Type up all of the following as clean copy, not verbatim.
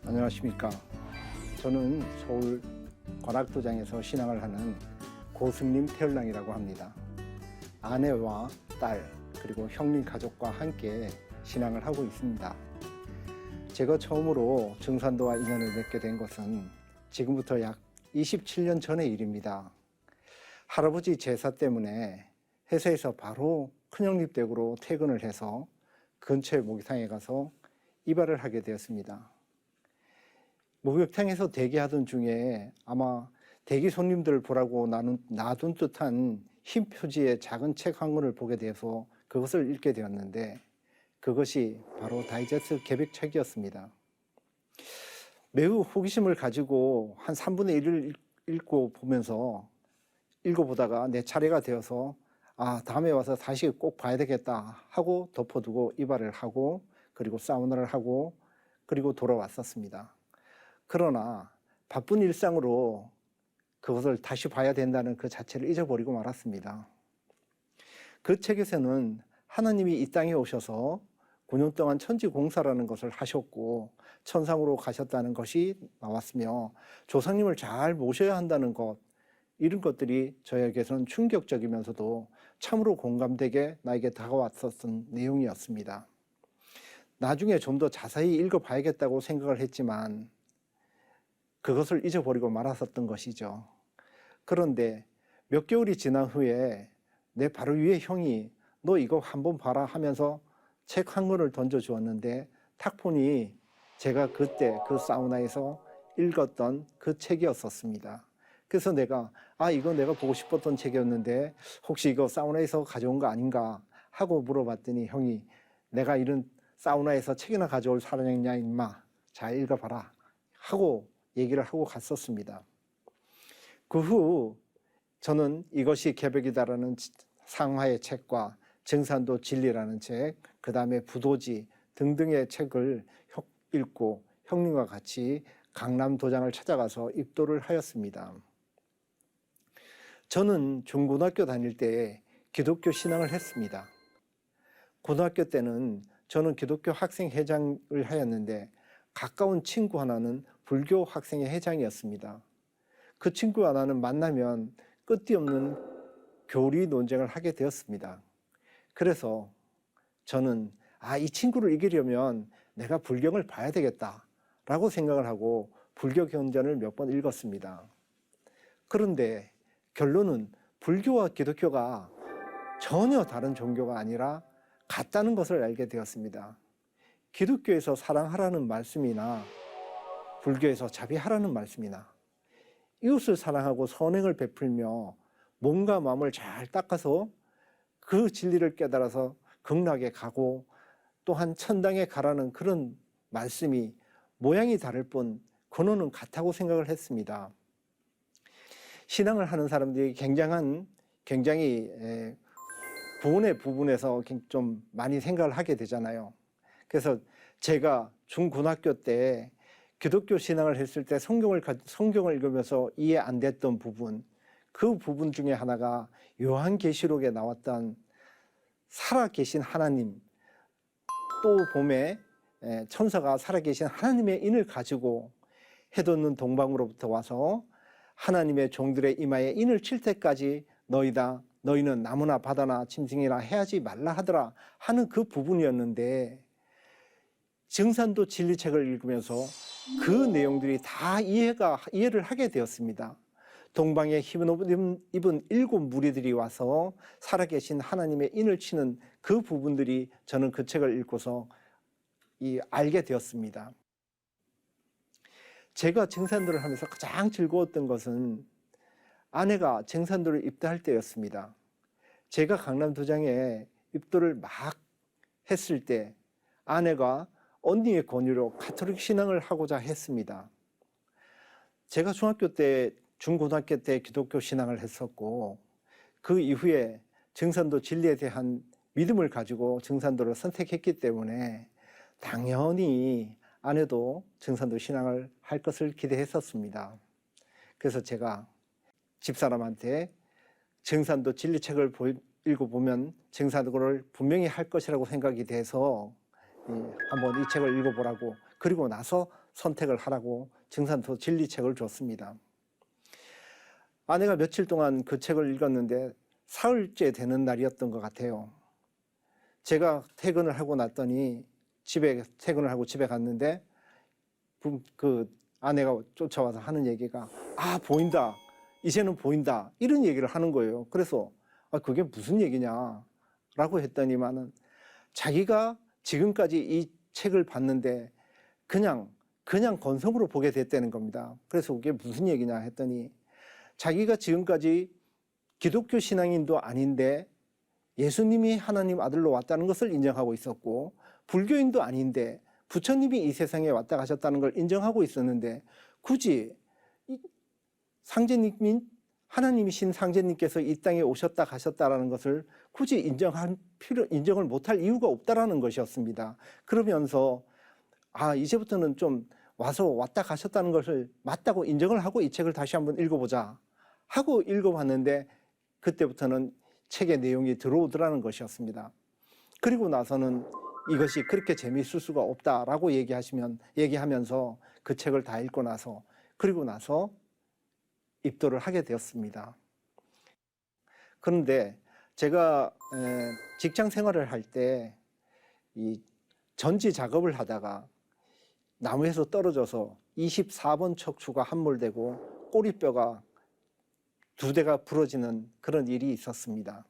안녕하십니까. 저는 서울 관악도장에서 신앙을 하는 고승림 태열랑이라고 합니다. 아내와 딸 그리고 형님 가족과 함께 신앙을 하고 있습니다. 제가 처음으로 증산도와 인연을 맺게 된 것은 지금부터 약 27년 전의 일입니다. 할아버지 제사 때문에 회사에서 바로 큰형님 댁으로 퇴근을 해서 근처의 목욕탕에 가서 이발을 하게 되었습니다. 목욕탕에서 대기하던 중에 아마 대기 손님들을 보라고 놔둔 듯한 흰 표지의 작은 책 한 권을 보게 되어서 그것을 읽게 되었는데 그것이 바로 다이제스트 계획책이었습니다. 매우 호기심을 가지고 한 3분의 1을 읽어보다가 내 차례가 되어서 다음에 와서 다시 꼭 봐야 되겠다 하고 덮어두고 이발을 하고 그리고 사우나를 하고 그리고 돌아왔었습니다. 그러나 바쁜 일상으로 그것을 다시 봐야 된다는 그 자체를 잊어버리고 말았습니다. 그 책에서는 하나님이 이 땅에 오셔서 9년 동안 천지공사라는 것을 하셨고 천상으로 가셨다는 것이 나왔으며 조상님을 잘 모셔야 한다는 것, 이런 것들이 저에게선 충격적이면서도 참으로 공감되게 나에게 다가왔었던 내용이었습니다. 나중에 좀 더 자세히 읽어봐야겠다고 생각을 했지만 그것을 잊어버리고 말았었던 것이죠. 그런데 몇 개월이 지난 후에 내 바로 위에 형이 너 이거 한번 봐라 하면서 책 한 권을 던져주었는데 탁 보니 제가 그때 그 사우나에서 읽었던 그 책이었었습니다. 그래서 내가 이거 내가 보고 싶었던 책이었는데 혹시 이거 사우나에서 가져온 거 아닌가 하고 물어봤더니 형이 내가 이런 사우나에서 책이나 가져올 사람이냐 임마, 잘 읽어봐라 하고 얘기를 하고 갔었습니다. 그 후 저는 이것이 개벽이다라는 상하의 책과 증산도 진리라는 책, 그 다음에 부도지 등등의 책을 읽고 형님과 같이 강남도장을 찾아가서 입도를 하였습니다. 저는 중고등학교 다닐 때 기독교 신앙을 했습니다. 고등학교 때는 저는 기독교 학생 회장을 하였는데 가까운 친구 하나는 불교 학생회 회장이었습니다. 그 친구 하나는 만나면 끝없는 교리 논쟁을 하게 되었습니다. 그래서 저는 이 친구를 이기려면 내가 불경을 봐야 되겠다라고 생각을 하고 불교 경전을 몇 번 읽었습니다. 그런데 결론은 불교와 기독교가 전혀 다른 종교가 아니라 같다는 것을 알게 되었습니다. 기독교에서 사랑하라는 말씀이나 불교에서 자비하라는 말씀이나 이웃을 사랑하고 선행을 베풀며 몸과 마음을 잘 닦아서 그 진리를 깨달아서 극락에 가고 또한 천당에 가라는 그런 말씀이 모양이 다를 뿐 근원은 같다고 생각을 했습니다. 신앙을 하는 사람들이 굉장히 구원의 부분에서 좀 많이 생각을 하게 되잖아요. 그래서 제가 중고등학교 때 기독교 신앙을 했을 때 성경을 읽으면서 이해 안 됐던 부분, 그 부분 중에 하나가 요한계시록에 나왔던 살아계신 하나님, 또 봄에 천사가 살아계신 하나님의 인을 가지고 해돋는 동방으로부터 와서 하나님의 종들의 이마에 인을 칠 때까지 너희는 나무나 바다나 짐승이나 해하지 말라 하더라 하는 그 부분이었는데 증산도 진리책을 읽으면서 그 내용들이 다 이해를 하게 되었습니다. 동방에 흰옷 입은 7 무리들이 와서 살아계신 하나님의 인을 치는 그 부분들이 저는 그 책을 읽고서 알게 되었습니다. 제가 증산도를 하면서 가장 즐거웠던 것은 아내가 증산도를 입도할 때였습니다. 제가 강남도장에 입도를 막 했을 때 아내가 언니의 권유로 가톨릭 신앙을 하고자 했습니다. 제가 중고등학교 때 기독교 신앙을 했었고 그 이후에 증산도 진리에 대한 믿음을 가지고 증산도를 선택했기 때문에 당연히 아내도 증산도 신앙을 할 것을 기대했었습니다. 그래서 제가 집사람한테 증산도 진리책을 읽어보면 증산도를 분명히 할 것이라고 생각이 돼서 한번 이 책을 읽어보라고 그리고 나서 선택을 하라고 증산도 진리책을 줬습니다. 아내가 며칠 동안 그 책을 읽었는데 사흘째 되는 날이었던 것 같아요. 제가 퇴근을 하고 났더니 퇴근을 하고 집에 갔는데 그 아내가 쫓아와서 하는 얘기가 보인다. 이제는 보인다. 이런 얘기를 하는 거예요. 그래서 그게 무슨 얘기냐라고 했더니만은 자기가 지금까지 이 책을 봤는데 그냥 건성으로 보게 됐다는 겁니다. 그래서 그게 무슨 얘기냐 했더니 자기가 지금까지 기독교 신앙인도 아닌데 예수님이 하나님 아들로 왔다는 것을 인정하고 있었고, 불교인도 아닌데 부처님이 이 세상에 왔다 가셨다는 걸 인정하고 있었는데 굳이 하나님이신 상제님께서 이 땅에 오셨다 가셨다라는 것을 굳이 인정을 못할 이유가 없다라는 것이었습니다. 그러면서 이제부터는 좀 와서 왔다 가셨다는 것을 맞다고 인정을 하고 이 책을 다시 한번 읽어보자 하고 읽어봤는데 그때부터는 책의 내용이 들어오더라는 것이었습니다. 그리고 나서는 이것이 그렇게 재미있을 수가 없다라고 얘기하면서 그 책을 다 읽고 나서 그리고 나서 입도를 하게 되었습니다. 그런데 제가 직장 생활을 할 때 이 전지 작업을 하다가 나무에서 떨어져서 24번 척추가 함몰되고 꼬리뼈가 2대가 부러지는 그런 일이 있었습니다.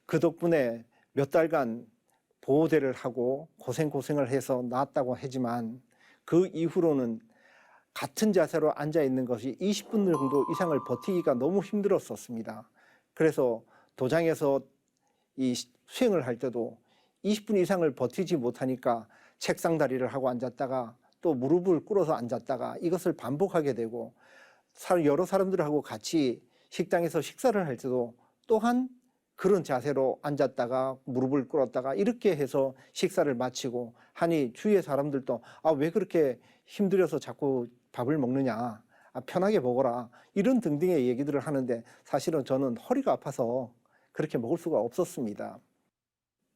그 덕분에 몇 달간 보호대를 하고 고생을 해서 나았다고 하지만 그 이후로는 같은 자세로 앉아 있는 것이 20분 정도 이상을 버티기가 너무 힘들었었습니다. 그래서 도장에서 이 수행을 할 때도 20분 이상을 버티지 못하니까 책상 다리를 하고 앉았다가 또 무릎을 꿇어서 앉았다가 이것을 반복하게 되고, 여러 사람들하고 같이 식당에서 식사를 할 때도 또한 그런 자세로 앉았다가 무릎을 꿇었다가 이렇게 해서 식사를 마치고 하니 주위의 사람들도 왜 그렇게 힘들어서 자꾸 밥을 먹느냐, 편하게 먹어라, 이런 등등의 얘기들을 하는데 사실은 저는 허리가 아파서 그렇게 먹을 수가 없었습니다.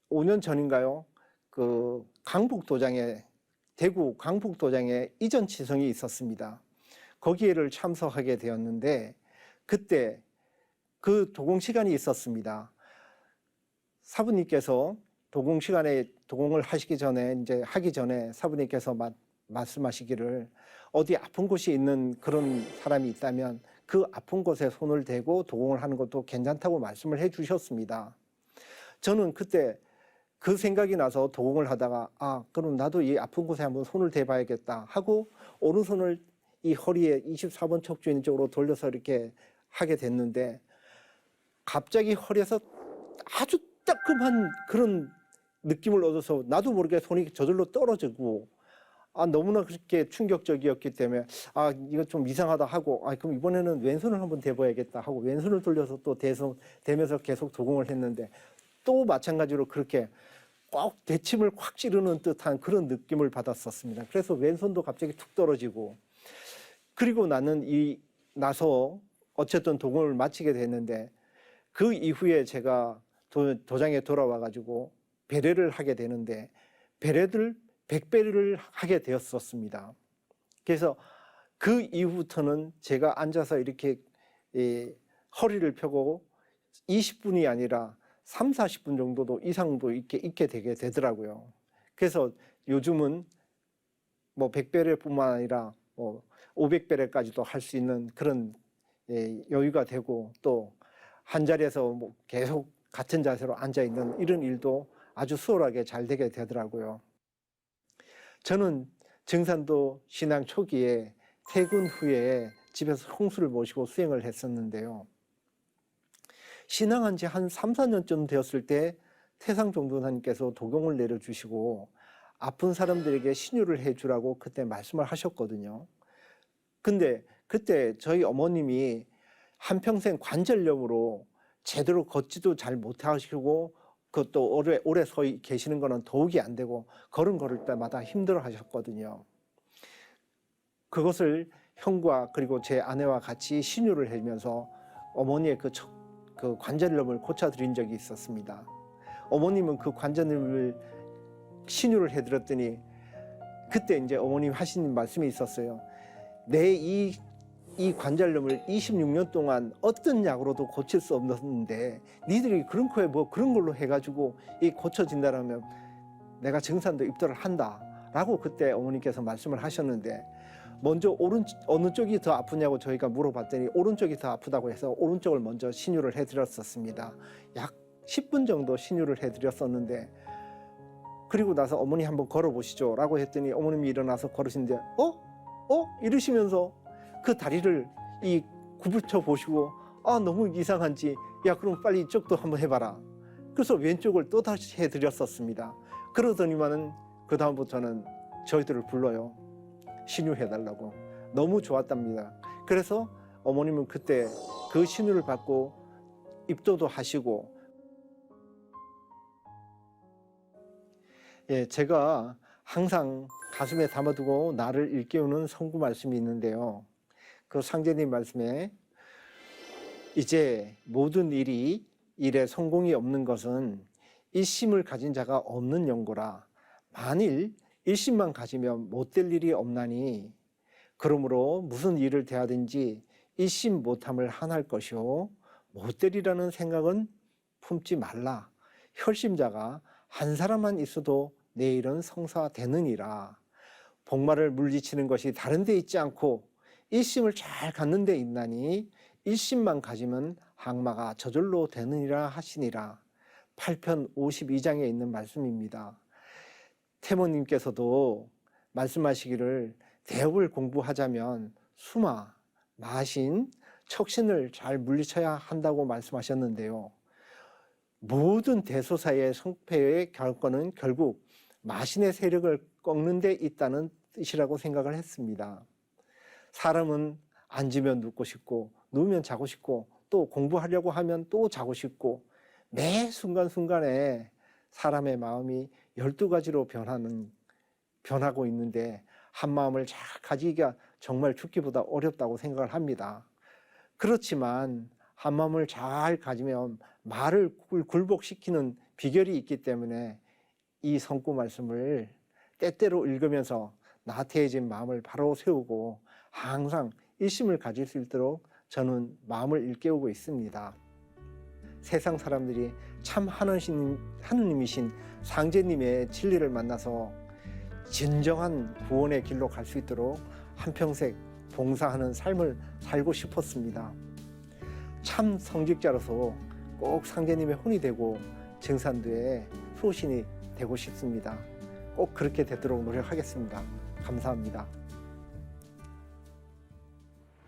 5년 전인가요? 그 대구 강북도장에 이전 치성이 있었습니다. 거기에를 참석하게 되었는데 그때 그 도공 시간이 있었습니다. 사부님께서 도공 시간에 도공을 하기 전에 사부님께서 말씀하시기를 어디 아픈 곳이 있는 그런 사람이 있다면 그 아픈 곳에 손을 대고 도공을 하는 것도 괜찮다고 말씀을 해 주셨습니다. 저는 그때 그 생각이 나서 도공을 하다가 그럼 나도 이 아픈 곳에 한번 손을 대봐야겠다 하고 오른손을 이 허리에 24번 척추 있는 쪽으로 돌려서 이렇게 하게 됐는데 갑자기 허리에서 아주 따끔한 그런 느낌을 얻어서 나도 모르게 손이 저절로 떨어지고 너무나 그렇게 충격적이었기 때문에 이거 좀 이상하다 하고 그럼 이번에는 왼손을 한번 대봐야겠다 하고 왼손을 돌려서 또 대면서 계속 도공을 했는데 또 마찬가지로 그렇게 꼭 대침을 확 찌르는 듯한 그런 느낌을 받았었습니다. 그래서 왼손도 갑자기 툭 떨어지고, 그리고 나서 어쨌든 도공을 마치게 됐는데 그 이후에 제가 도장에 돌아와 가지고 배례를 하게 되는데 배례를 100배를 하게 되었었습니다. 그래서 그 이후부터는 제가 앉아서 이렇게 허리를 펴고 20분이 아니라 3, 40분 정도도 이상도 있게 되게 되더라고요. 그래서 요즘은 100배례뿐만 아니라 500배례까지도 할 수 있는 그런 여유가 되고, 또 한 자리에서 계속 같은 자세로 앉아 있는 이런 일도 아주 수월하게 잘 되게 되더라고요. 저는 증산도 신앙 초기에 퇴근 후에 집에서 홍수를 모시고 수행을 했었는데요. 신앙한 지 한 3, 4년쯤 되었을 때 태상종도사님께서 도경을 내려주시고 아픈 사람들에게 신유를 해주라고 그때 말씀을 하셨거든요. 근데 그때 저희 어머님이 한평생 관절염으로 제대로 걷지도 잘 못하시고 그것도 오래 서 계시는 거는 도움이 안 되고 걸을 때마다 힘들어 하셨거든요. 그것을 형과 그리고 제 아내와 같이 신유를 하면서 어머니의 그 관절염을 고쳐드린 적이 있었습니다. 어머님은 그 관절염을 신유를 해드렸더니 그때 이제 어머님 하신 말씀이 있었어요. 내 이 관절염을 26년 동안 어떤 약으로도 고칠 수 없는데 니들이 그런 거에 뭐 그런 걸로 해가지고 이 고쳐진다라면 내가 증산도 입도를 한다라고 그때 어머니께서 말씀을 하셨는데, 먼저 어느 쪽이 더 아프냐고 저희가 물어봤더니 오른쪽이 더 아프다고 해서 오른쪽을 먼저 신유를 해드렸었습니다. 약 10분 정도 신유를 해드렸었는데, 그리고 나서 어머니 한번 걸어보시죠 라고 했더니 어머님이 일어나서 걸으시는데 이러시면서 그 다리를 구부쳐 보시고 너무 이상한지 야 그럼 빨리 이쪽도 한번 해봐라. 그래서 왼쪽을 또 다시 해드렸었습니다. 그러더니만은 그 다음부터는 저희들을 불러요. 신유해달라고. 너무 좋았답니다. 그래서 어머님은 그때 그 신유를 받고 입도도 하시고, 제가 항상 가슴에 담아두고 나를 일깨우는 성구 말씀이 있는데요. 그 상제님 말씀에 이제 모든 일에 성공이 없는 것은 일심을 가진 자가 없는 연고라. 만일 일심만 가지면 못될 일이 없나니 그러므로 무슨 일을 대하든지 일심 못함을 한할 것이요 못되리라는 생각은 품지 말라. 혈심자가 한 사람만 있어도 내일은 성사되느니라. 복마를 물리치는 것이 다른 데 있지 않고 일심을 잘 갖는 데 있나니 일심만 가지면 항마가 저절로 되느니라 하시니라. 8편 52장에 있는 말씀입니다. 태모님께서도 말씀하시기를 대업을 공부하자면 수마, 마신, 척신을 잘 물리쳐야 한다고 말씀하셨는데요. 모든 대소사의 성패의 결과는 결국 마신의 세력을 꺾는 데 있다는 뜻이라고 생각을 했습니다. 사람은 앉으면 눕고 싶고 누우면 자고 싶고 또 공부하려고 하면 또 자고 싶고 매 순간순간에 사람의 마음이 12가지로 변하고 있는데 한 마음을 잘 가지기가 정말 죽기보다 어렵다고 생각을 합니다. 그렇지만 한 마음을 잘 가지면 말을 굴복시키는 비결이 있기 때문에 이 성구 말씀을 때때로 읽으면서 나태해진 마음을 바로 세우고 항상 일심을 가질 수 있도록 저는 마음을 일깨우고 있습니다. 세상 사람들이 참 하느님이신 상제님의 진리를 만나서 진정한 구원의 길로 갈 수 있도록 한평생 봉사하는 삶을 살고 싶었습니다. 참 성직자로서 꼭 상제님의 혼이 되고 증산도의 소신이 되고 싶습니다. 꼭 그렇게 되도록 노력하겠습니다. 감사합니다.